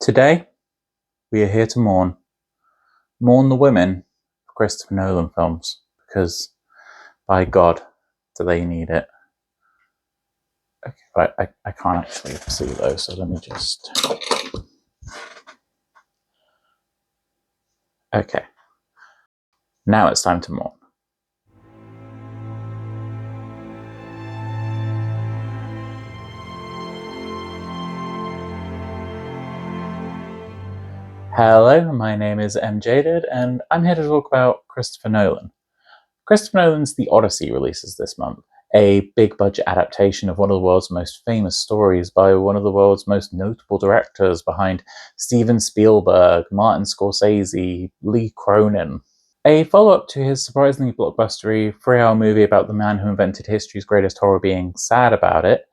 Today, we are here to mourn the women of Christopher Nolan films, because, by God, do they need it. Okay, but I can't actually see those, so let me just... Okay. Now it's time to mourn. Hello, my name is MJaded, and I'm here to talk about Christopher Nolan. Christopher Nolan's The Odyssey releases this month, a big-budget adaptation of one of the world's most famous stories by one of the world's most notable directors behind Steven Spielberg, Martin Scorsese, Lee Cronin. A follow-up to his surprisingly blockbustery 3-hour movie about the man who invented history's greatest horror being sad about it,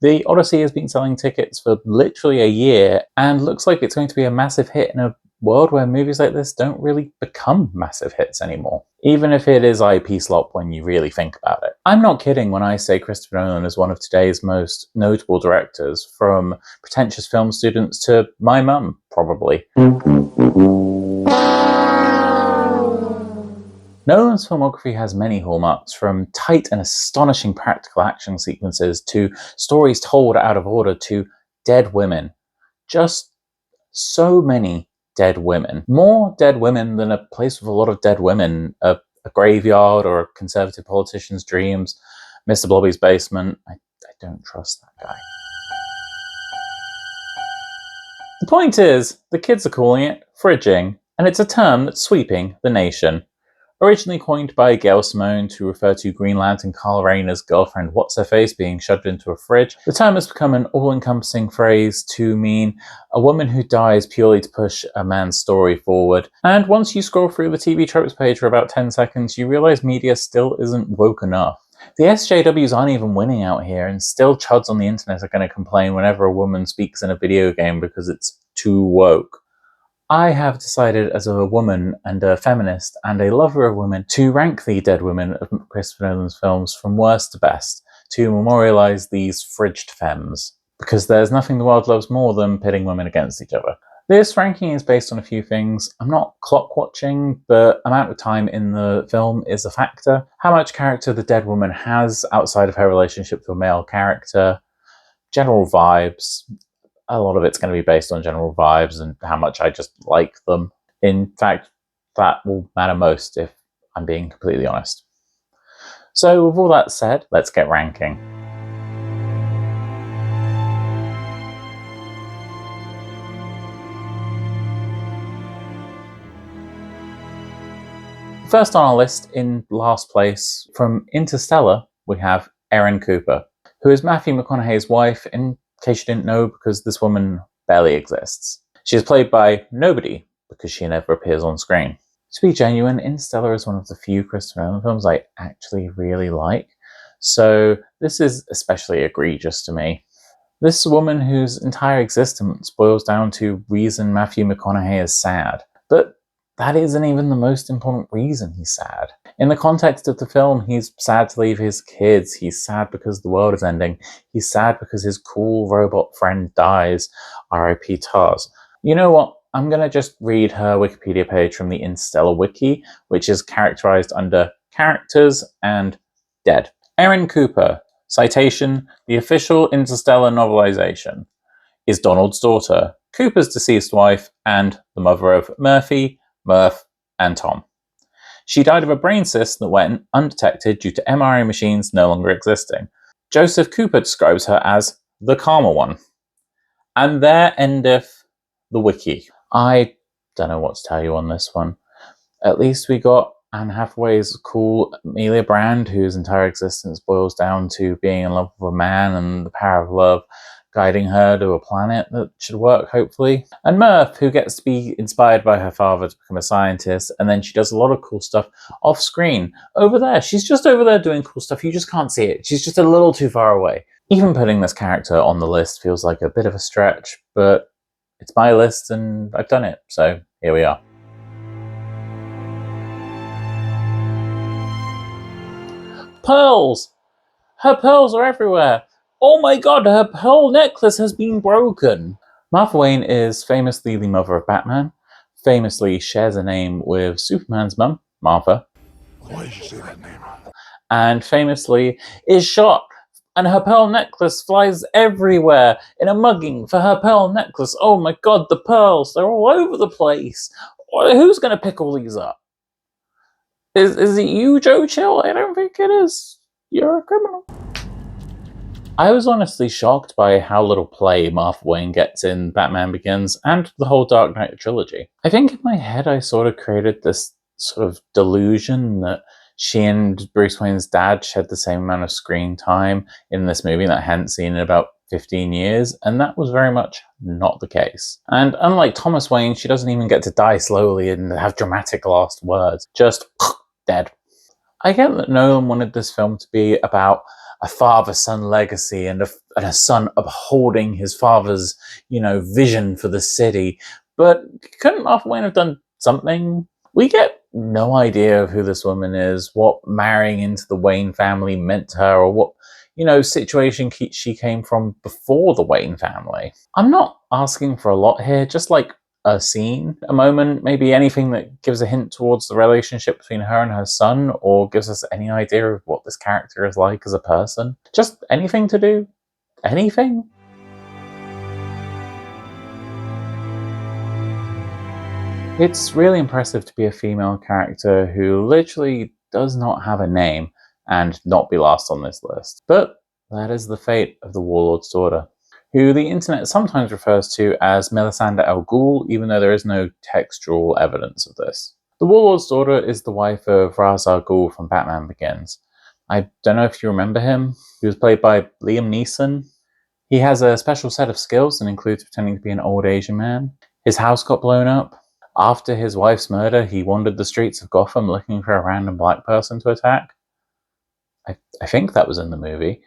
The Odyssey has been selling tickets for literally a year and looks like it's going to be a massive hit in a world where movies like this don't really become massive hits anymore, even if it is IP slop when you really think about it. I'm not kidding when I say Christopher Nolan is one of today's most notable directors, from pretentious film students to my mum, probably. Nolan's filmography has many hallmarks, from tight and astonishing practical action sequences to stories told out of order to dead women. Just so many dead women. More dead women than a place with a lot of dead women, a graveyard or a conservative politician's dreams, Mr. Blobby's basement. I don't trust that guy. The point is, the kids are calling it fridging, and it's a term that's sweeping the nation. Originally coined by Gail Simone to refer to Green Lantern Carl Rayner's girlfriend What's-Her-Face being shoved into a fridge, the term has become an all-encompassing phrase to mean a woman who dies purely to push a man's story forward. And once you scroll through the TV tropes page for about 10 seconds, you realise media still isn't woke enough. The SJWs aren't even winning out here, and still chuds on the internet are going to complain whenever a woman speaks in a video game because it's too woke. I have decided, as a woman and a feminist and a lover of women, to rank the dead women of Christopher Nolan's films from worst to best, to memorialise these fridged femmes, because there's nothing the world loves more than pitting women against each other. This ranking is based on a few things. I'm not clock watching, but amount of time in the film is a factor. How much character the dead woman has outside of her relationship to a male character, general vibes. A lot of it's going to be based on general vibes and how much I just like them. In fact, that will matter most if I'm being completely honest. So with all that said, let's get ranking. First on our list, in last place, from Interstellar, we have Erin Cooper, who is Matthew McConaughey's wife, in case you didn't know, because this woman barely exists. She is played by nobody, because she never appears on screen. To be genuine, Interstellar is one of the few Christopher Nolan films I actually really like, so this is especially egregious to me. This is a woman whose entire existence boils down to reason Matthew McConaughey is sad, but that isn't even the most important reason he's sad. In the context of the film, he's sad to leave his kids, he's sad because the world is ending, he's sad because his cool robot friend dies, R.I.P. Tars. You know what? I'm gonna just read her Wikipedia page from the Interstellar Wiki, which is characterized under characters and dead. Erin Cooper, citation, the official Interstellar novelization, is Donald's daughter, Cooper's deceased wife, and the mother of Murphy, Murph, and Tom. She died of a brain cyst that went undetected due to MRI machines no longer existing. Joseph Cooper describes her as the calmer one. And there endeth the wiki. I don't know what to tell you on this one. At least we got Anne Hathaway's cool Amelia Brand, whose entire existence boils down to being in love with a man and the power of love guiding her to a planet that should work, hopefully. And Murph, who gets to be inspired by her father to become a scientist, and then she does a lot of cool stuff off screen. Over there, she's just over there doing cool stuff, you just can't see it. She's just a little too far away. Even putting this character on the list feels like a bit of a stretch, but it's my list and I've done it, so here we are. Pearls! Her pearls are everywhere! Oh my god, her pearl necklace has been broken! Martha Wayne is famously the mother of Batman, famously shares a name with Superman's mum, Martha. Why did you say that name? And famously is shot, and her pearl necklace flies everywhere in a mugging for her pearl necklace. Oh my god, the pearls, they're all over the place. Who's going to pick all these up? Is it you, Joe Chill? I don't think it is. You're a criminal. I was honestly shocked by how little play Martha Wayne gets in Batman Begins and the whole Dark Knight trilogy. I think in my head I sort of created this sort of delusion that she and Bruce Wayne's dad shared the same amount of screen time in this movie that I hadn't seen in about 15 years, and that was very much not the case. And unlike Thomas Wayne, she doesn't even get to die slowly and have dramatic last words. Just dead. I get that Nolan wanted this film to be about a father-son legacy and a son upholding his father's, vision for the city. But couldn't Martha Wayne have done something? We get no idea of who this woman is, what marrying into the Wayne family meant to her, or what, situation she came from before the Wayne family. I'm not asking for a lot here, just like a scene, a moment, maybe anything that gives a hint towards the relationship between her and her son, or gives us any idea of what this character is like as a person. Just anything to do. Anything. It's really impressive to be a female character who literally does not have a name and not be last on this list. But that is the fate of the Warlord's daughter, who the internet sometimes refers to as Melisandre Al Ghul, even though there is no textual evidence of this. The Warlord's daughter is the wife of Ra's al Ghul from Batman Begins. I don't know if you remember him. He was played by Liam Neeson. He has a special set of skills and includes pretending to be an old Asian man. His house got blown up. After his wife's murder, he wandered the streets of Gotham looking for a random black person to attack. I think that was in the movie.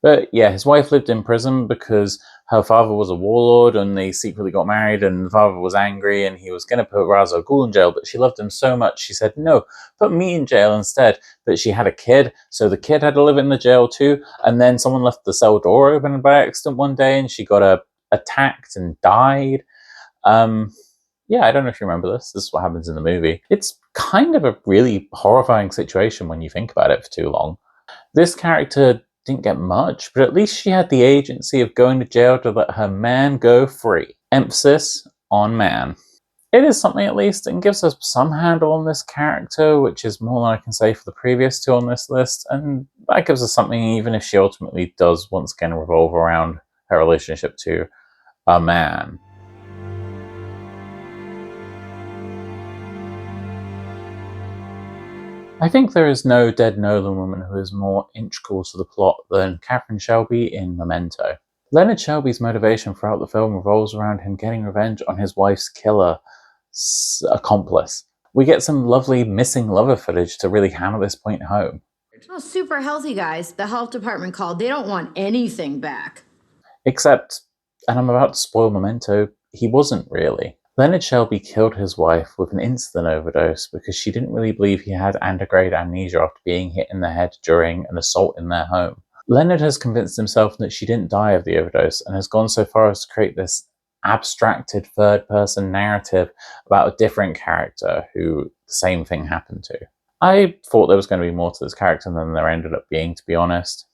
But yeah, his wife lived in prison because her father was a warlord and they secretly got married, and the father was angry and he was going to put Ra's al Ghul in jail, but she loved him so much she said, no, put me in jail instead. But she had a kid, so the kid had to live in the jail too, and then someone left the cell door open by accident one day and she got attacked and died. Yeah, I don't know if you remember this. This is what happens in the movie. It's kind of a really horrifying situation when you think about it for too long. This character didn't get much, but at least she had the agency of going to jail to let her man go free. Emphasis on man. It is something at least, and gives us some handle on this character, which is more than I can say for the previous two on this list, and that gives us something even if she ultimately does once again revolve around her relationship to a man. I think there is no dead Nolan woman who is more integral to the plot than Catherine Shelby in Memento. Leonard Shelby's motivation throughout the film revolves around him getting revenge on his wife's killer accomplice. We get some lovely missing lover footage to really hammer this point home. Oh, super healthy, guys. The health department called. They don't want anything back. Except, and I'm about to spoil Memento, he wasn't really. Leonard Shelby killed his wife with an insulin overdose because she didn't really believe he had antegrade amnesia after being hit in the head during an assault in their home. Leonard has convinced himself that she didn't die of the overdose and has gone so far as to create this abstracted third-person narrative about a different character who the same thing happened to. I thought there was going to be more to this character than there ended up being, to be honest.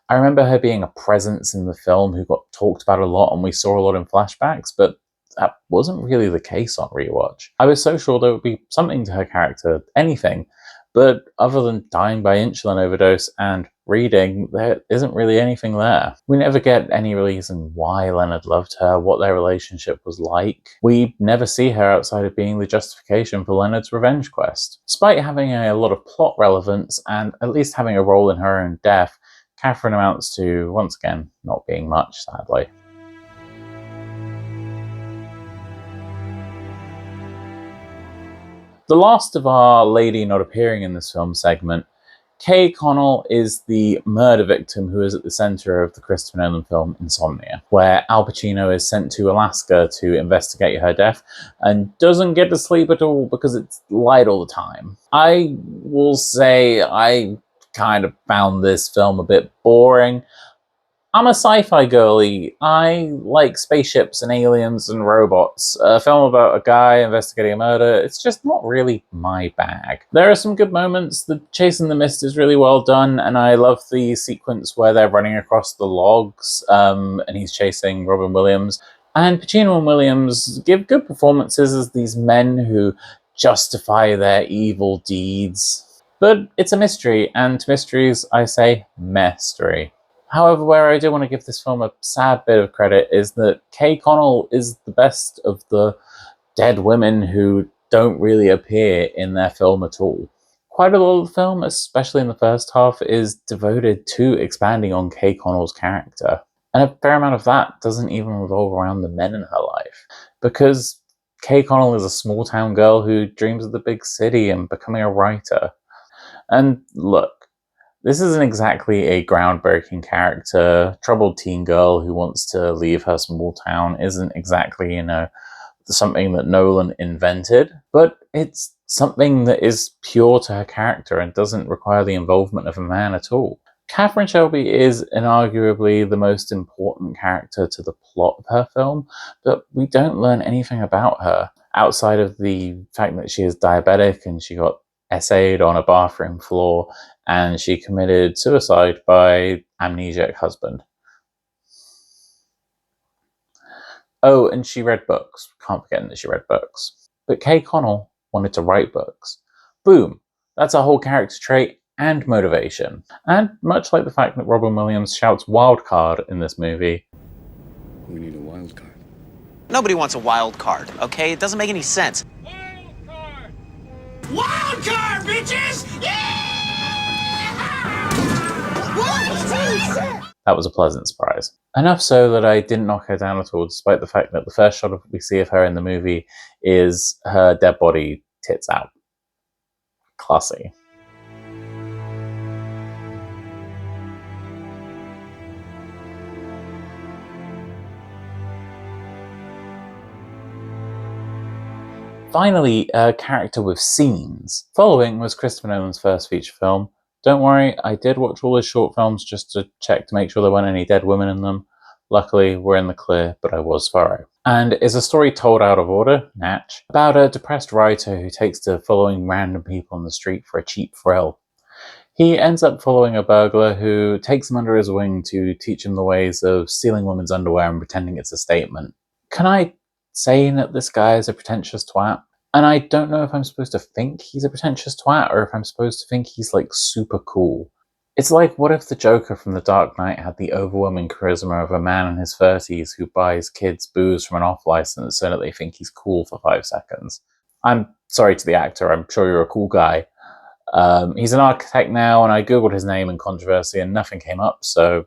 I remember her being a presence in the film who got talked about a lot and we saw a lot in flashbacks, but that wasn't really the case on rewatch. I was so sure there would be something to her character, anything, but other than dying by insulin overdose and reading, there isn't really anything there. We never get any reason why Leonard loved her, what their relationship was like. We never see her outside of being the justification for Leonard's revenge quest. Despite having a lot of plot relevance and at least having a role in her own death, Catherine amounts to, once again, not being much, sadly. The last of our lady not appearing in this film segment, Kay Connell is the murder victim who is at the center of the Christopher Nolan film Insomnia, where Al Pacino is sent to Alaska to investigate her death and doesn't get to sleep at all because it's light all the time. I will say I kind of found this film a bit boring. I'm a sci-fi girly. I like spaceships and aliens and robots. A film about a guy investigating a murder, it's just not really my bag. There are some good moments. The chase in the mist is really well done, and I love the sequence where they're running across the logs, and he's chasing Robin Williams. And Pacino and Williams give good performances as these men who justify their evil deeds. But it's a mystery, and to mysteries I say mystery. However, where I do want to give this film a sad bit of credit is that Kay Connell is the best of the dead women who don't really appear in their film at all. Quite a lot of the film, especially in the first half, is devoted to expanding on Kay Connell's character. And a fair amount of that doesn't even revolve around the men in her life. Because Kay Connell is a small town girl who dreams of the big city and becoming a writer. And look, this isn't exactly a groundbreaking character. Troubled teen girl who wants to leave her small town isn't exactly, something that Nolan invented, but it's something that is pure to her character and doesn't require the involvement of a man at all. Catherine Shelby is inarguably the most important character to the plot of her film, but we don't learn anything about her outside of the fact that she is diabetic and she got essayed on a bathroom floor and she committed suicide by amnesiac husband. Oh, and she read books. Can't forget that she read books. But Kay Connell wanted to write books. Boom! That's a whole character trait and motivation. And much like the fact that Robin Williams shouts wild card in this movie, We need a wild card. Nobody wants a wild card, okay? It doesn't make any sense. Wild card! Wild card, bitches! Yeah! What? that was a pleasant surprise. Enough so that I didn't knock her down at all, despite the fact that the first shot we see of her in the movie is her dead body tits out. Classy. Finally, a character with scenes. Following was Christopher Nolan's first feature film. Don't worry, I did watch all his short films just to check to make sure there weren't any dead women in them. Luckily, we're in the clear, but I was thorough. And is a story told out of order, natch, about a depressed writer who takes to following random people on the street for a cheap thrill. He ends up following a burglar who takes him under his wing to teach him the ways of stealing women's underwear and pretending it's a statement. Can I say that this guy is a pretentious twat? And I don't know if I'm supposed to think he's a pretentious twat or if I'm supposed to think he's like super cool. It's like, what if the Joker from The Dark Knight had the overwhelming charisma of a man in his 30s who buys kids booze from an off-license so that they think he's cool for 5 seconds? I'm sorry to the actor, I'm sure you're a cool guy. He's an architect now, and I googled his name in controversy and nothing came up, so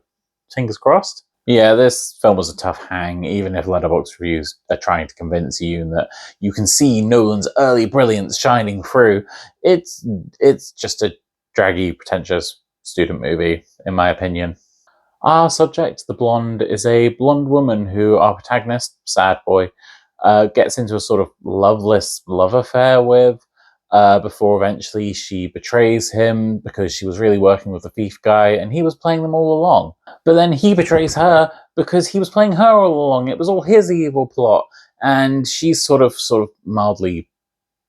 fingers crossed. Yeah, this film was a tough hang, even if Letterboxd reviews are trying to convince you that you can see Nolan's early brilliance shining through. It's just a draggy, pretentious student movie, in my opinion. Our subject, the blonde, is a blonde woman who our protagonist, sad boy, gets into a sort of loveless love affair with, before eventually she betrays him because she was really working with the thief guy and he was playing them all along. But then he betrays her because he was playing her all along. It was all his evil plot, and she's sort of mildly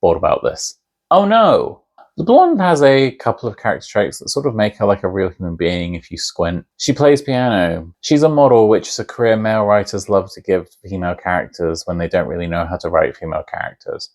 bored about this. Oh no! The blonde has a couple of character traits that sort of make her like a real human being if you squint. She plays piano. She's a model, which is a career male writers love to give female characters when they don't really know how to write female characters.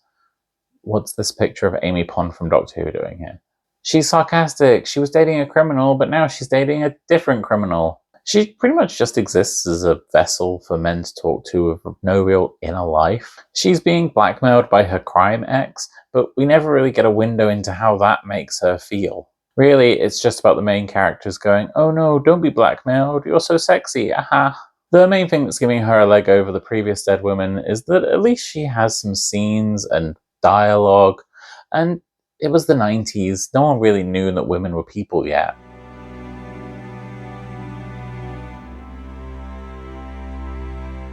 What's this picture of Amy Pond from Doctor Who doing here? She's sarcastic. She was dating a criminal, but now she's dating a different criminal. She pretty much just exists as a vessel for men to talk to with no real inner life. She's being blackmailed by her crime ex, but we never really get a window into how that makes her feel. Really, it's just about the main characters going, oh no, don't be blackmailed, you're so sexy, aha. The main thing that's giving her a leg over the previous dead women is that at least she has some scenes and dialogue, and it was the 90s. No one really knew that women were people yet.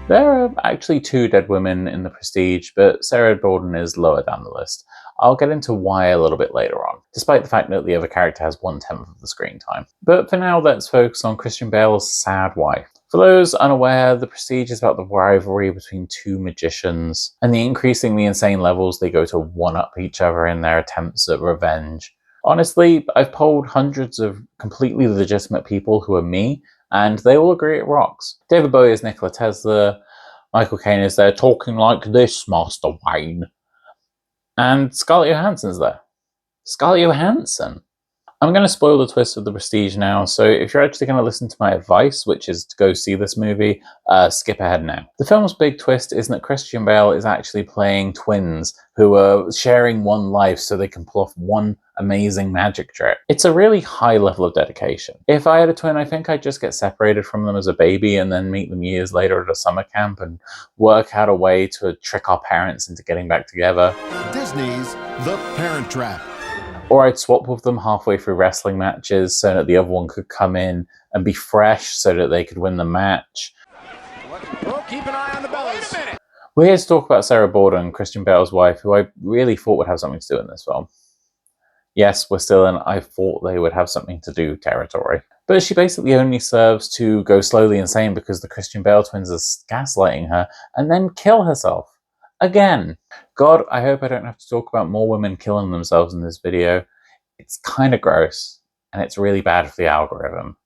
There are actually 2 dead women in The Prestige, but Sarah Borden is lower down the list. I'll get into why a little bit later on, despite the fact that the other character has 1/10 of the screen time. But for now, let's focus on Christian Bale's sad wife. For those unaware, The Prestige is about the rivalry between two magicians and the increasingly insane levels they go to one-up each other in their attempts at revenge. Honestly, I've polled hundreds of completely legitimate people who are me, and they all agree it rocks. David Bowie is Nikola Tesla, Michael Caine is there talking like this, Master Wayne. And Scarlett Johansson's there. Scarlett Johansson! I'm going to spoil the twist of The Prestige now, so if you're actually going to listen to my advice, which is to go see this movie, skip ahead now. The film's big twist is that Christian Bale is actually playing twins who are sharing one life so they can pull off one amazing magic trick. It's a really high level of dedication. If I had a twin, I think I'd just get separated from them as a baby and then meet them years later at a summer camp and work out a way to trick our parents into getting back together. Disney's The Parent Trap. Or I'd swap with them halfway through wrestling matches so that the other one could come in and be fresh so that they could win the match. Oh, keep an eye on the bellies. Wait a minute. We're here to talk about Sarah Borden, Christian Bale's wife, who I really thought would have something to do in this film. Yes, we're still in I thought they would have something to do territory. But she basically only serves to go slowly insane because the Christian Bale twins are gaslighting her and then kill herself. Again. God, I hope I don't have to talk about more women killing themselves in this video. It's kind of gross, and it's really bad for the algorithm.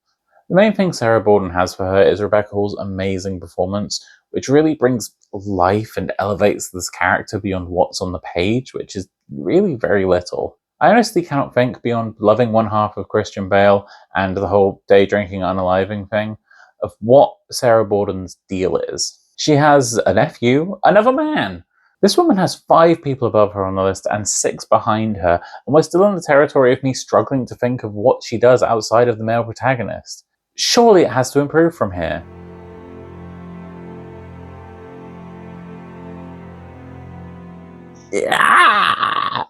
The main thing Sarah Borden has for her is Rebecca Hall's amazing performance, which really brings life and elevates this character beyond what's on the page, which is really very little. I honestly cannot think, beyond loving one half of Christian Bale and the whole day drinking unaliving thing, of what Sarah Borden's deal is. She has a nephew, another man. This woman has 5 people above her on the list and 6 behind her, and we're still in the territory of me struggling to think of what she does outside of the male protagonist. Surely it has to improve from here. Yeah.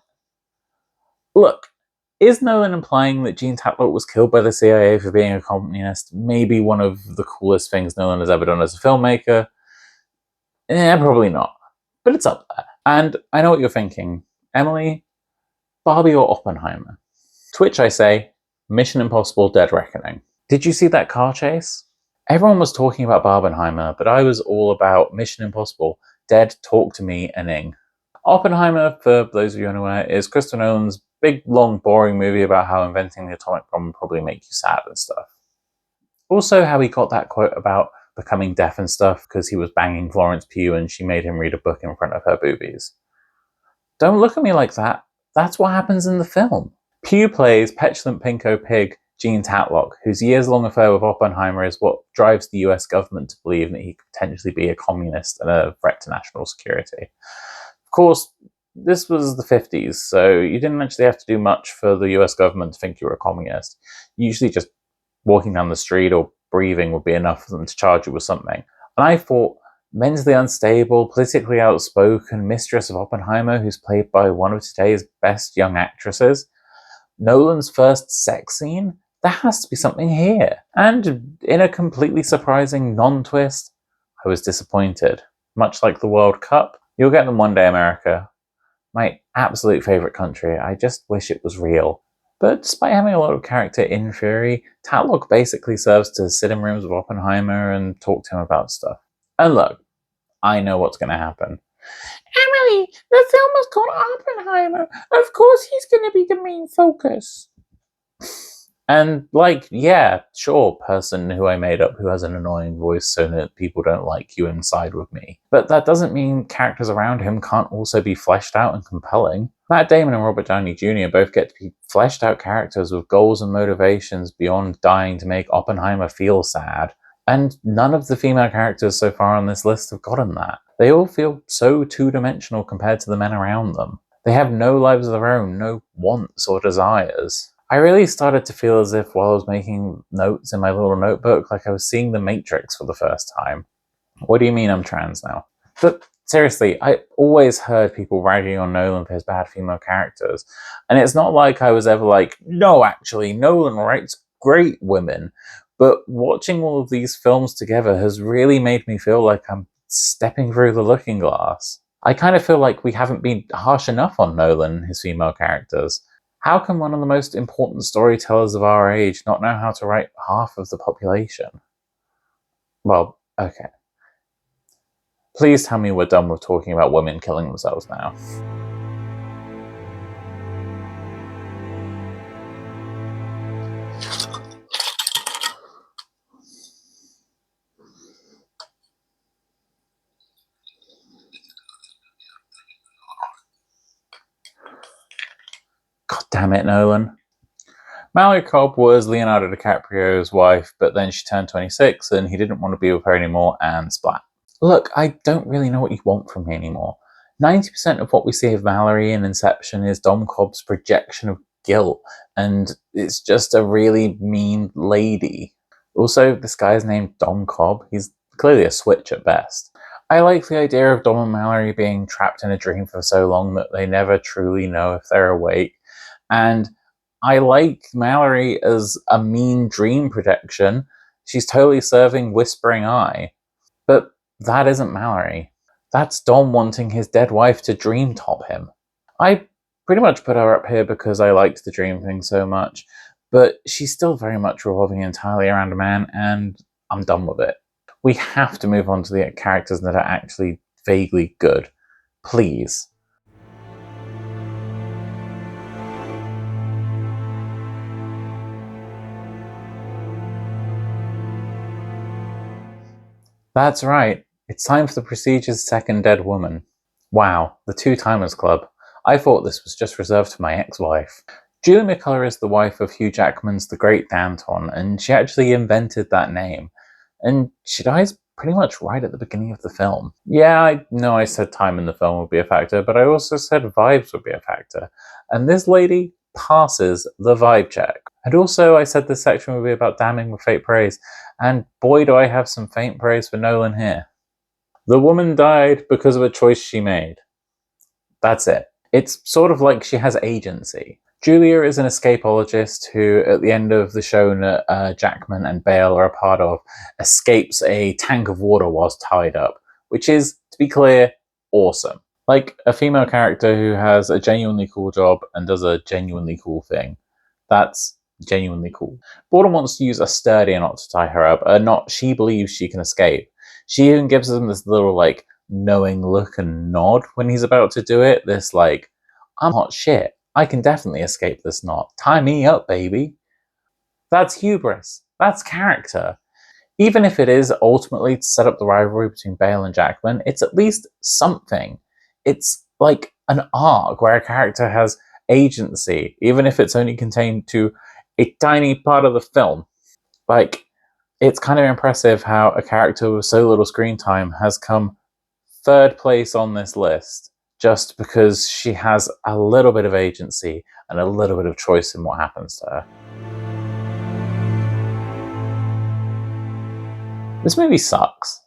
Look, is Nolan implying that Jean Tatlock was killed by the CIA for being a communist? Maybe one of the coolest things Nolan has ever done as a filmmaker? Probably not. But it's up there. And I know what you're thinking. Emily, Barbie or Oppenheimer? To which I say, Mission Impossible Dead Reckoning. Did you see that car chase? Everyone was talking about Barbenheimer, but I was all about Mission Impossible, Dead Talk to Me and Ing. Oppenheimer, for those of you unaware, is Christopher Nolan's big, long, boring movie about how inventing the atomic bomb would probably make you sad and stuff. Also, how he got that quote about becoming deaf and stuff because he was banging Florence Pugh and she made him read a book in front of her boobies. Don't look at me like that. That's what happens in the film. Pugh plays petulant pinko pig Jean Tatlock, whose years-long affair with Oppenheimer is what drives the US government to believe that he could potentially be a communist and a threat to national security. Of course, this was the 50s, so you didn't actually have to do much for the US government to think you were a communist. Usually just walking down the street or breathing would be enough for them to charge you with something. And I thought, mentally unstable, politically outspoken mistress of Oppenheimer, who's played by one of today's best young actresses, Nolan's first sex scene? There has to be something here. And in a completely surprising non-twist, I was disappointed. Much like the World Cup, you'll get them one day, America. My absolute favourite country. I just wish it was real. But despite having a lot of character in theory, Tatlock basically serves to sit in rooms with Oppenheimer and talk to him about stuff. And look, I know what's going to happen. Emily, the film is called Oppenheimer. Of course he's going to be the main focus. And yeah, sure, person who I made up who has an annoying voice so that people don't like you inside with me. But that doesn't mean characters around him can't also be fleshed out and compelling. Matt Damon and Robert Downey Jr. both get to be fleshed out characters with goals and motivations beyond dying to make Oppenheimer feel sad. And none of the female characters so far on this list have gotten that. They all feel so two-dimensional compared to the men around them. They have no lives of their own, no wants or desires. I really started to feel as if while I was making notes in my little notebook, like I was seeing The Matrix for the first time. What do you mean I'm trans now? But seriously, I always heard people ragging on Nolan for his bad female characters. And it's not like I was ever like, no, actually, Nolan writes great women. But watching all of these films together has really made me feel like I'm stepping through the looking glass. I kind of feel like we haven't been harsh enough on Nolan and his female characters. How can one of the most important storytellers of our age not know how to write half of the population? Well, okay. Please tell me we're done with talking about women killing themselves now. God damn it, Nolan. MacLeod was Leonardo DiCaprio's wife, but then she turned 26 and he didn't want to be with her anymore, and splat. Look, I don't really know what you want from me anymore. 90% of what we see of Mallory in Inception is Dom Cobb's projection of guilt, and it's just a really mean lady. Also, this guy's named Dom Cobb. He's clearly a switch at best. I like the idea of Dom and Mallory being trapped in a dream for so long that they never truly know if they're awake, and I like Mallory as a mean dream projection. She's totally serving Whispering Eye. But that isn't Mallory. That's Dom wanting his dead wife to dream top him. I pretty much put her up here because I liked the dream thing so much, but she's still very much revolving entirely around a man, and I'm done with it. We have to move on to the characters that are actually vaguely good. Please. That's right. It's time for the Procedure's second dead woman. Wow, the Two Timers Club. I thought this was just reserved for my ex-wife. Julie McCullough is the wife of Hugh Jackman's The Great Danton, and she actually invented that name. And she dies pretty much right at the beginning of the film. Yeah, I know I said time in the film would be a factor, but I also said vibes would be a factor. And this lady passes the vibe check. And also I said this section would be about damning with faint praise, and boy do I have some faint praise for Nolan here. The woman died because of a choice she made. That's it. It's sort of like she has agency. Julia is an escapologist who, at the end of the show that Jackman and Bale are a part of, escapes a tank of water whilst tied up, which is, to be clear, awesome. Like a female character who has a genuinely cool job and does a genuinely cool thing. That's genuinely cool. Borden wants to use a sturdy knot to tie her up, a knot she believes she can escape. She even gives him this little, like, knowing look and nod when he's about to do it. This, like, I'm hot shit. I can definitely escape this knot. Tie me up, baby. That's hubris. That's character. Even if it is ultimately to set up the rivalry between Bale and Jackman, it's at least something. It's like an arc where a character has agency, even if it's only contained to a tiny part of the film. Like, it's kind of impressive how a character with so little screen time has come third place on this list just because she has a little bit of agency and a little bit of choice in what happens to her. This movie sucks.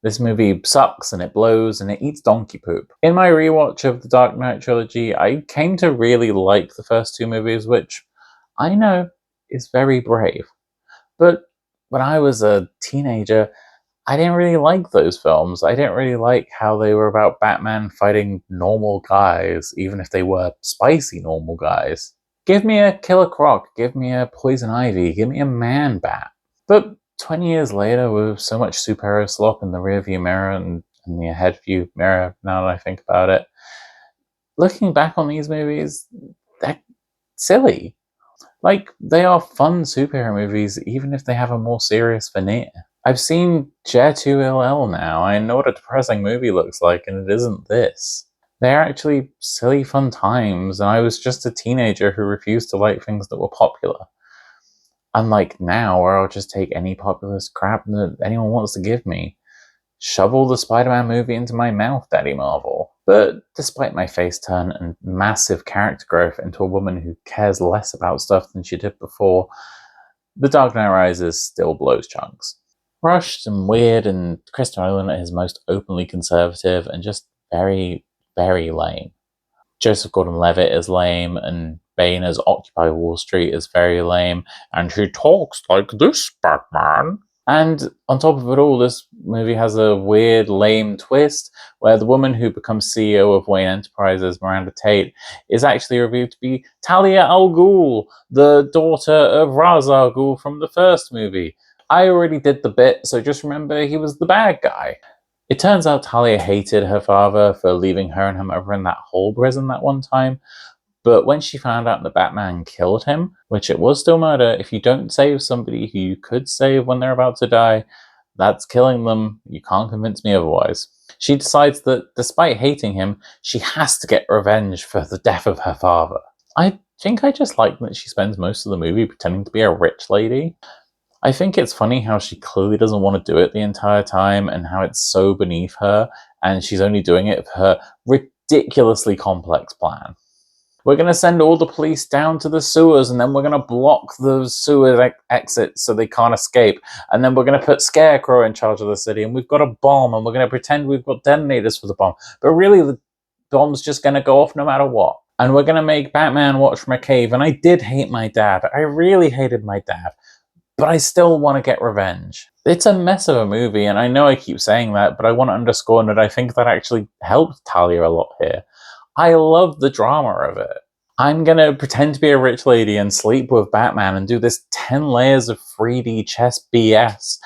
This movie sucks and it blows and it eats donkey poop. In my rewatch of the Dark Knight trilogy, I came to really like the first two movies, which I know is very brave. But when I was a teenager, I didn't really like those films. I didn't really like how they were about Batman fighting normal guys, even if they were spicy normal guys. Give me a Killer Croc, give me a Poison Ivy, give me a Man-Bat. But 20 years later, with so much superhero slop in the rearview mirror and in the ahead view mirror, now that I think about it, looking back on these movies, they're silly. Like, they are fun superhero movies, even if they have a more serious veneer. I've seen Chair 2LL now. I know what a depressing movie looks like, and it isn't this. They're actually silly fun times, and I was just a teenager who refused to like things that were popular. Unlike now, where I'll just take any populist crap that anyone wants to give me. Shovel the Spider-Man movie into my mouth, Daddy Marvel. But despite my face turn and massive character growth into a woman who cares less about stuff than she did before, The Dark Knight Rises still blows chunks. Rushed and weird, and Christopher Nolan at his most openly conservative and just very, very lame. Joseph Gordon-Levitt is lame, and Bane as Occupy Wall Street is very lame, and he talks like this, Batman. And on top of it all, this movie has a weird, lame twist where the woman who becomes CEO of Wayne Enterprises, Miranda Tate, is actually revealed to be Talia al Ghul, the daughter of Ra's al Ghul from the first movie. I already did the bit, so just remember he was the bad guy. It turns out Talia hated her father for leaving her and her mother in that whole prison that one time, but when she found out that Batman killed him, which it was still murder, if you don't save somebody who you could save when they're about to die, that's killing them. You can't convince me otherwise. She decides that despite hating him, she has to get revenge for the death of her father. I think I just like that she spends most of the movie pretending to be a rich lady. I think it's funny how she clearly doesn't want to do it the entire time and how it's so beneath her, and she's only doing it for her ridiculously complex plan. We're going to send all the police down to the sewers, and then we're going to block the sewer exits so they can't escape. And then we're going to put Scarecrow in charge of the city, and we've got a bomb, and we're going to pretend we've got detonators for the bomb. But really, the bomb's just going to go off no matter what. And we're going to make Batman watch from a cave. And I did hate my dad. I really hated my dad. But I still want to get revenge. It's a mess of a movie, and I know I keep saying that, but I want to underscore that I think that actually helped Talia a lot here. I love the drama of it. I'm going to pretend to be a rich lady and sleep with Batman and do this 10 layers of 3D chess BS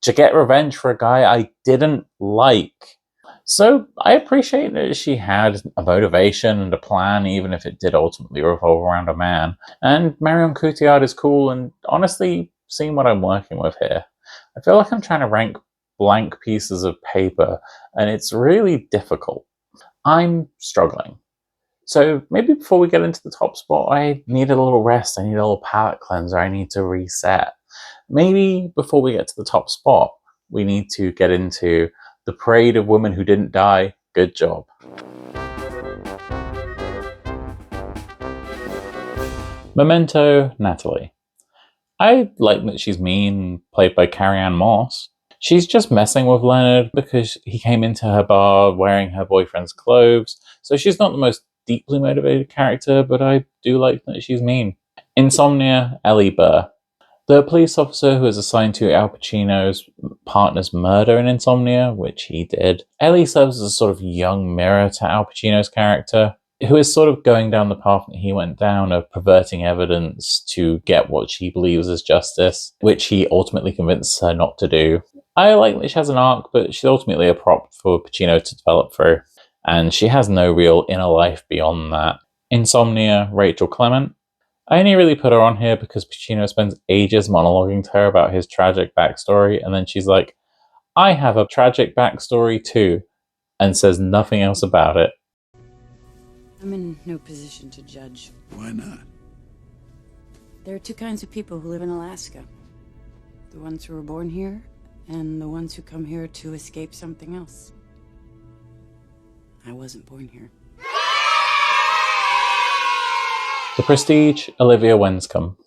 to get revenge for a guy I didn't like. So I appreciate that she had a motivation and a plan, even if it did ultimately revolve around a man. And Marion Cotillard is cool, and honestly, seeing what I'm working with here, I feel like I'm trying to rank blank pieces of paper, and it's really difficult. I'm struggling. So maybe before we get into the top spot, I need a little rest, I need a little palate cleanser, I need to reset. Maybe before we get to the top spot, we need to get into the parade of women who didn't die. Good job. Memento, Natalie. I like that she's mean, played by Carrie-Anne Moss. She's just messing with Leonard because he came into her bar wearing her boyfriend's clothes, so she's not the most deeply motivated character, but I do like that she's mean. Insomnia, Ellie Burr. The police officer who is assigned to Al Pacino's partner's murder in Insomnia, which he did. Ellie serves as a sort of young mirror to Al Pacino's character, who is sort of going down the path that he went down of perverting evidence to get what she believes is justice, which he ultimately convinces her not to do. I like that she has an arc, but she's ultimately a prop for Pacino to develop through, and she has no real inner life beyond that. Insomnia, Rachel Clement. I only really put her on here because Pacino spends ages monologuing to her about his tragic backstory, and then she's like, I have a tragic backstory too, and says nothing else about it. I'm in no position to judge. Why not? There are two kinds of people who live in Alaska. The ones who were born here, and the ones who come here to escape something else. I wasn't born here. The Prestige, Olivia Winscombe.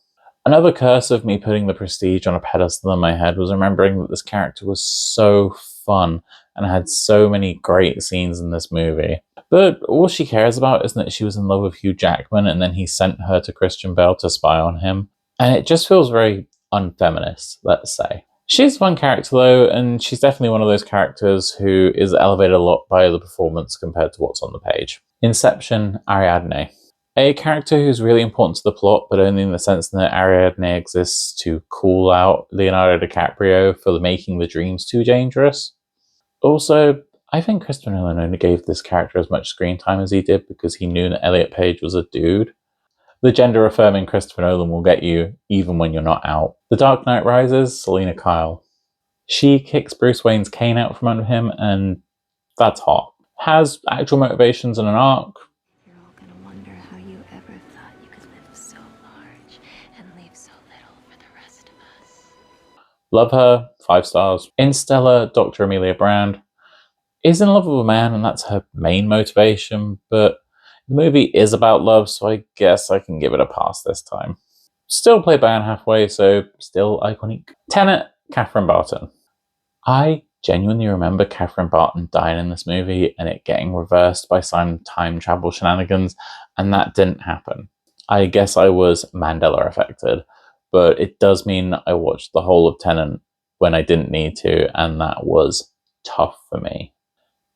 Another curse of me putting The Prestige on a pedestal in my head was remembering that this character was so fun and had so many great scenes in this movie. But all she cares about is that she was in love with Hugh Jackman and then he sent her to Christian Bale to spy on him. And it just feels very unfeminist, let's say. She's a fun character though, and she's definitely one of those characters who is elevated a lot by the performance compared to what's on the page. Inception, Ariadne. A character who's really important to the plot, but only in the sense that Ariadne exists to call out Leonardo DiCaprio for making the dreams too dangerous. Also, I think Christopher Nolan only gave this character as much screen time as he did because he knew that Elliot Page was a dude. The gender-affirming Christopher Nolan will get you even when you're not out. The Dark Knight Rises, Selena Kyle. She kicks Bruce Wayne's cane out from under him, and that's hot. Has actual motivations and an arc. You're all gonna wonder how you ever thought you could live so large and leave so little for the rest of us. Love her, 5 stars. Interstellar, Dr. Amelia Brand. Is in love with a man, and that's her main motivation, but the movie is about love, so I guess I can give it a pass this time. Still played by Anne Hathaway, so still iconic. Tenet, Catherine Barton. I genuinely remember Catherine Barton dying in this movie and it getting reversed by some time travel shenanigans, and that didn't happen. I guess I was Mandela affected, but it does mean I watched the whole of Tenet when I didn't need to, and that was tough for me.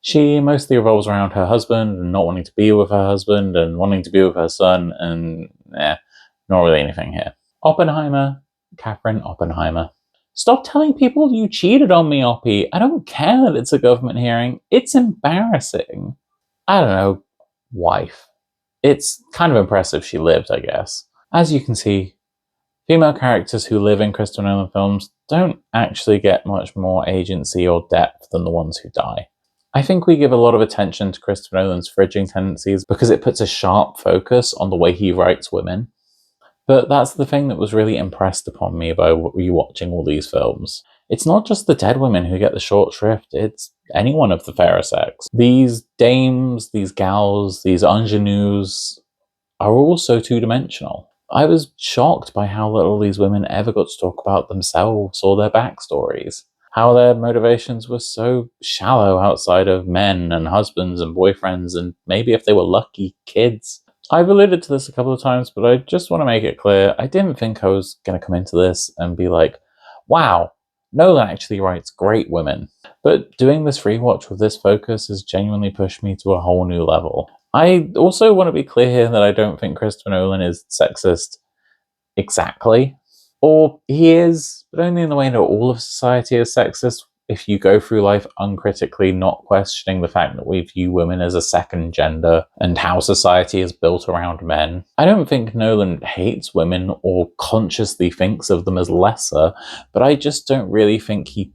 She mostly revolves around her husband and not wanting to be with her husband and wanting to be with her son, and not really anything here. Oppenheimer, Catherine Oppenheimer. Stop telling people you cheated on me, Oppie. I don't care that it's a government hearing. It's embarrassing. I don't know, wife. It's kind of impressive she lived, I guess. As you can see, female characters who live in Christopher Nolan films don't actually get much more agency or depth than the ones who die. I think we give a lot of attention to Christopher Nolan's fridging tendencies because it puts a sharp focus on the way he writes women. But that's the thing that was really impressed upon me by rewatching all these films. It's not just the dead women who get the short shrift, it's anyone of the fairer sex. These dames, these gals, these ingenues are all so two-dimensional. I was shocked by how little these women ever got to talk about themselves or their backstories. How their motivations were so shallow outside of men and husbands and boyfriends and maybe, if they were lucky, kids. I've alluded to this a couple of times, but I just want to make it clear, I didn't think I was going to come into this and be like, wow, Nolan actually writes great women. But doing this rewatch with this focus has genuinely pushed me to a whole new level. I also want to be clear here that I don't think Christopher Nolan is sexist exactly. Or he is, but only in the way that all of society is sexist. If you go through life uncritically, not questioning the fact that we view women as a second gender and how society is built around men. I don't think Nolan hates women or consciously thinks of them as lesser, but I just don't really think he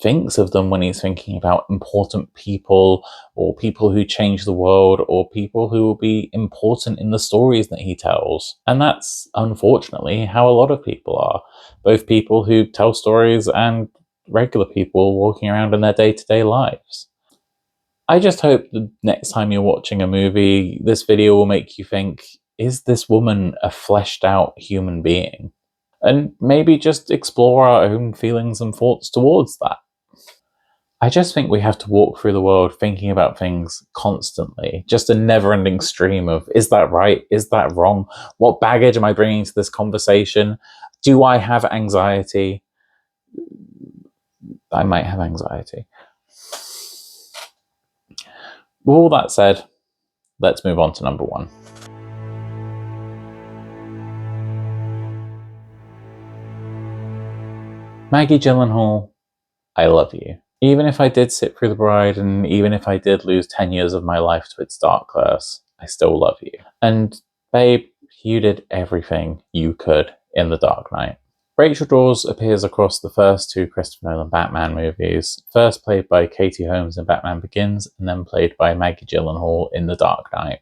thinks of them when he's thinking about important people or people who change the world or people who will be important in the stories that he tells. And that's unfortunately how a lot of people are. Both people who tell stories and regular people walking around in their day-to-day lives. I just hope the next time you're watching a movie, this video will make you think, is this woman a fleshed out human being? And maybe just explore our own feelings and thoughts towards that. I just think we have to walk through the world thinking about things constantly. Just a never-ending stream of, is that right? Is that wrong? What baggage am I bringing to this conversation? Do I have anxiety? I might have anxiety. With all that said, let's move on to number one. Maggie Gyllenhaal, I love you. Even if I did sit through The Bride, and even if I did lose 10 years of my life to its dark curse, I still love you. And babe, you did everything you could in The Dark Knight. Rachel Dawes appears across the first two Christopher Nolan Batman movies, first played by Katie Holmes in Batman Begins, and then played by Maggie Gyllenhaal in The Dark Knight.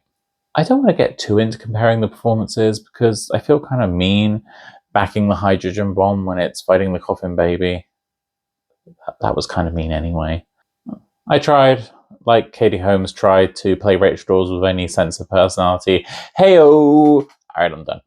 I don't want to get too into comparing the performances because I feel kind of mean backing the hydrogen bomb when it's fighting the coffin baby. That was kind of mean anyway. I tried, like Katie Holmes tried, to play Rachel Dawes with any sense of personality. Hey-oh! Alright, I'm done.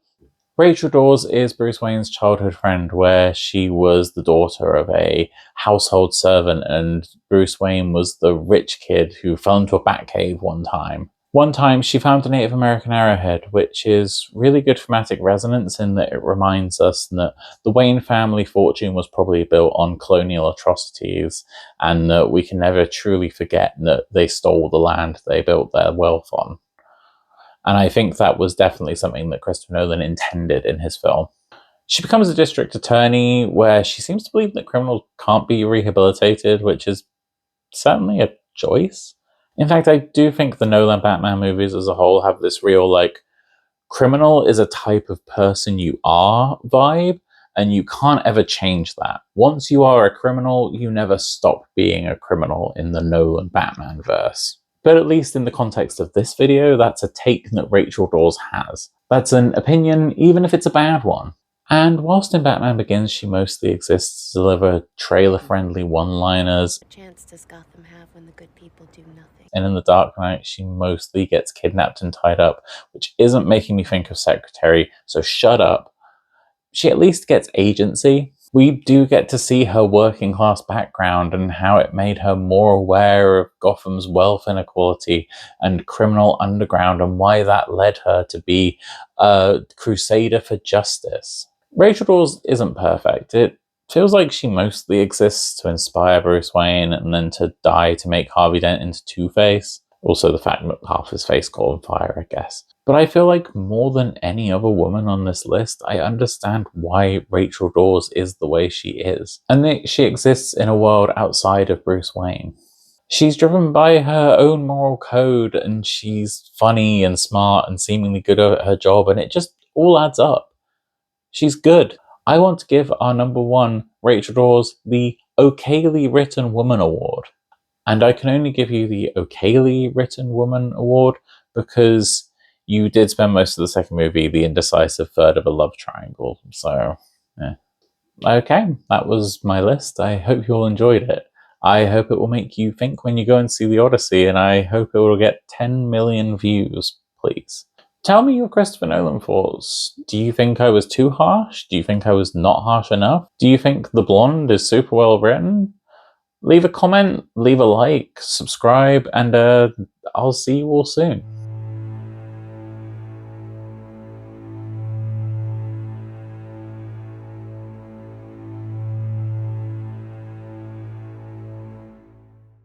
Rachel Dawes is Bruce Wayne's childhood friend, where she was the daughter of a household servant and Bruce Wayne was the rich kid who fell into a Batcave one time. One time she found a Native American arrowhead, which is really good thematic resonance in that it reminds us that the Wayne family fortune was probably built on colonial atrocities and that we can never truly forget that they stole the land they built their wealth on. And I think that was definitely something that Christopher Nolan intended in his film. She becomes a district attorney where she seems to believe that criminals can't be rehabilitated, which is certainly a choice. In fact, I do think the Nolan Batman movies as a whole have this real, like, criminal is a type of person you are vibe, and you can't ever change that. Once you are a criminal, you never stop being a criminal in the Nolan Batman verse. But at least in the context of this video, that's a take that Rachel Dawes has. That's an opinion, even if it's a bad one. And whilst in Batman Begins she mostly exists to deliver trailer-friendly one-liners, What chance does Gotham have when the good people do nothing? and in The Dark Knight she mostly gets kidnapped and tied up, which isn't making me think of Secretary, so shut up. She at least gets agency. We do get to see her working class background and how it made her more aware of Gotham's wealth inequality and criminal underground and why that led her to be a crusader for justice. Rachel Dawes isn't perfect. It Feels like she mostly exists to inspire Bruce Wayne and then to die to make Harvey Dent into Two-Face. Also the fact that half his face caught on fire, I guess. But I feel like more than any other woman on this list, I understand why Rachel Dawes is the way she is. And that she exists in a world outside of Bruce Wayne. She's driven by her own moral code, and she's funny and smart and seemingly good at her job, and it just all adds up. She's good. I want to give our number one, Rachel Dawes, the okayly written woman award. And I can only give you the okayly written woman award because you did spend most of the second movie the indecisive third of a love triangle. So, yeah. Okay, that was my list. I hope you all enjoyed it. I hope it will make you think when you go and see the Odyssey, and I hope it will get 10 million views, please. Tell me your Christopher Nolan thoughts. Do you think I was too harsh? Do you think I was not harsh enough? Do you think The Blonde is super well written? Leave a comment, leave a like, subscribe, and I'll see you all soon.